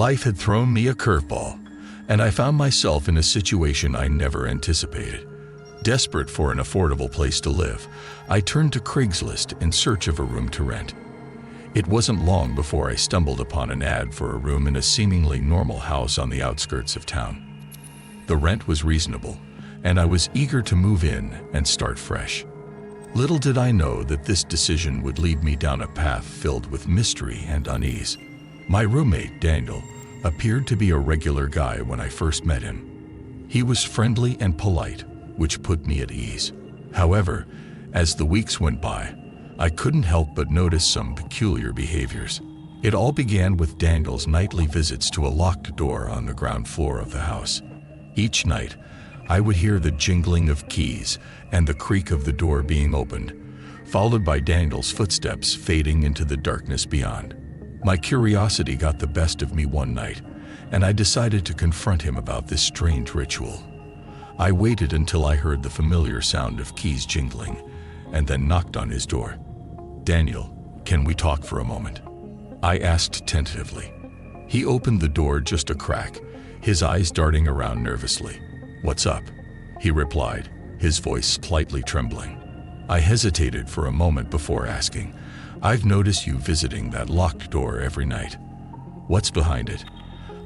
Life had thrown me a curveball, and I found myself in a situation I never anticipated. Desperate for an affordable place to live, I turned to Craigslist in search of a room to rent. It wasn't long before I stumbled upon an ad for a room in a seemingly normal house on the outskirts of town. The rent was reasonable, and I was eager to move in and start fresh. Little did I know that this decision would lead me down a path filled with mystery and unease. My roommate, Daniel, appeared to be a regular guy when I first met him. He was friendly and polite, which put me at ease. However, as the weeks went by, I couldn't help but notice some peculiar behaviors. It all began with Daniel's nightly visits to a locked door on the ground floor of the house. Each night, I would hear the jingling of keys and the creak of the door being opened, followed by Daniel's footsteps fading into the darkness beyond. My curiosity got the best of me one night, and I decided to confront him about this strange ritual. I waited until I heard the familiar sound of keys jingling, and then knocked on his door. "Daniel, can we talk for a moment?" I asked tentatively. He opened the door just a crack, his eyes darting around nervously. "What's up?" he replied, his voice slightly trembling. I hesitated for a moment before asking, "I've noticed you visiting that locked door every night. What's behind it?"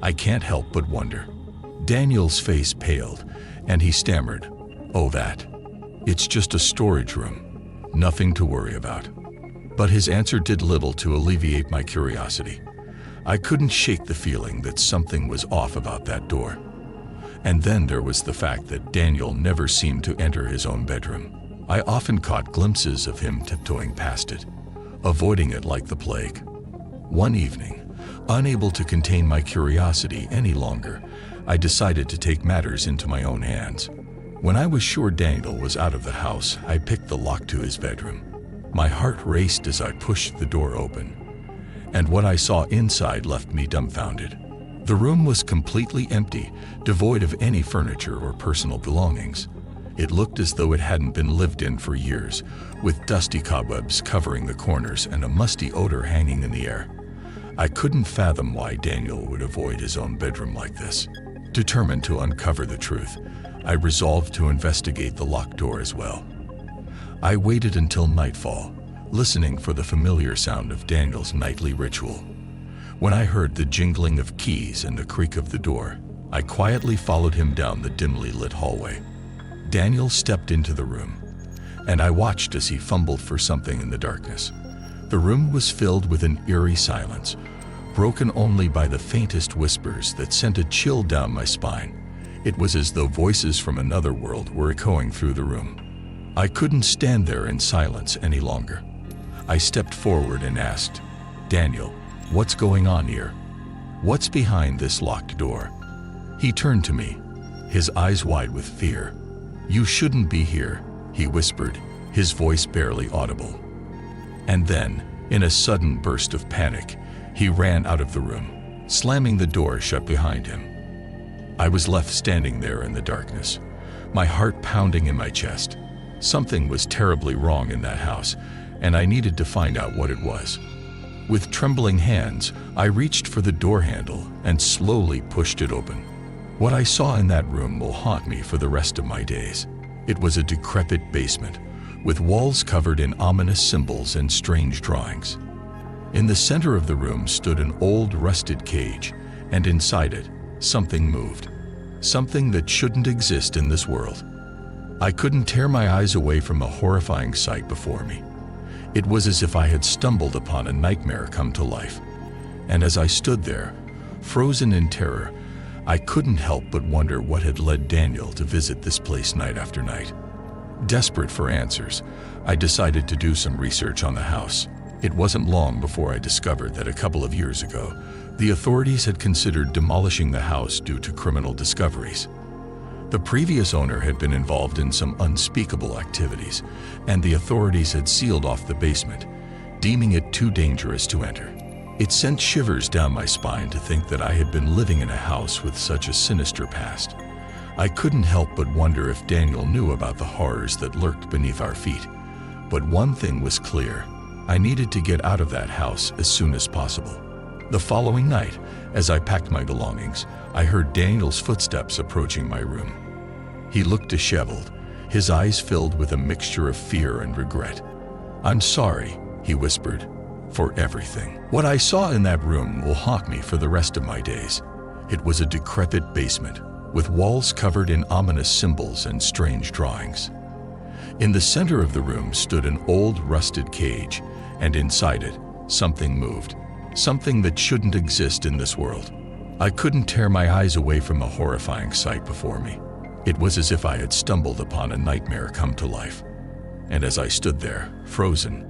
I can't help but wonder. Daniel's face paled, and he stammered, "Oh, that. It's just a storage room. Nothing to worry about." But his answer did little to alleviate my curiosity. I couldn't shake the feeling that something was off about that door. And then there was the fact that Daniel never seemed to enter his own bedroom. I often caught glimpses of him tiptoeing past it, avoiding it like the plague. One evening, unable to contain my curiosity any longer, I decided to take matters into my own hands. When I was sure Daniel was out of the house, I picked the lock to his bedroom. My heart raced as I pushed the door open, and what I saw inside left me dumbfounded. The room was completely empty, devoid of any furniture or personal belongings. It looked as though it hadn't been lived in for years, with dusty cobwebs covering the corners and a musty odor hanging in the air. I couldn't fathom why Daniel would avoid his own bedroom like this. Determined to uncover the truth, I resolved to investigate the locked door as well. I waited until nightfall, listening for the familiar sound of Daniel's nightly ritual. When I heard the jingling of keys and the creak of the door, I quietly followed him down the dimly lit hallway. Daniel stepped into the room, and I watched as he fumbled for something in the darkness. The room was filled with an eerie silence, broken only by the faintest whispers that sent a chill down my spine. It was as though voices from another world were echoing through the room. I couldn't stand there in silence any longer. I stepped forward and asked, "Daniel, what's going on here? What's behind this locked door?" He turned to me, his eyes wide with fear. "You shouldn't be here," he whispered, his voice barely audible. And then, in a sudden burst of panic, he ran out of the room, slamming the door shut behind him. I was left standing there in the darkness, my heart pounding in my chest. Something was terribly wrong in that house, and I needed to find out what it was. With trembling hands, I reached for the door handle and slowly pushed it open. What I saw in that room will haunt me for the rest of my days. It was a decrepit basement, with walls covered in ominous symbols and strange drawings. In the center of the room stood an old rusted cage, and inside it, something moved. Something that shouldn't exist in this world. I couldn't tear my eyes away from the horrifying sight before me. It was as if I had stumbled upon a nightmare come to life. And as I stood there, frozen in terror, I couldn't help but wonder what had led Daniel to visit this place night after night. Desperate for answers, I decided to do some research on the house. It wasn't long before I discovered that a couple of years ago, the authorities had considered demolishing the house due to criminal discoveries. The previous owner had been involved in some unspeakable activities, and the authorities had sealed off the basement, deeming it too dangerous to enter. It sent shivers down my spine to think that I had been living in a house with such a sinister past. I couldn't help but wonder if Daniel knew about the horrors that lurked beneath our feet. But one thing was clear: I needed to get out of that house as soon as possible. The following night, as I packed my belongings, I heard Daniel's footsteps approaching my room. He looked disheveled, his eyes filled with a mixture of fear and regret. "I'm sorry," he whispered, "for everything. What I saw in that room will haunt me for the rest of my days." It was a decrepit basement, with walls covered in ominous symbols and strange drawings. In the center of the room stood an old rusted cage, and inside it, something moved. Something that shouldn't exist in this world. I couldn't tear my eyes away from the horrifying sight before me. It was as if I had stumbled upon a nightmare come to life. And as I stood there, frozen,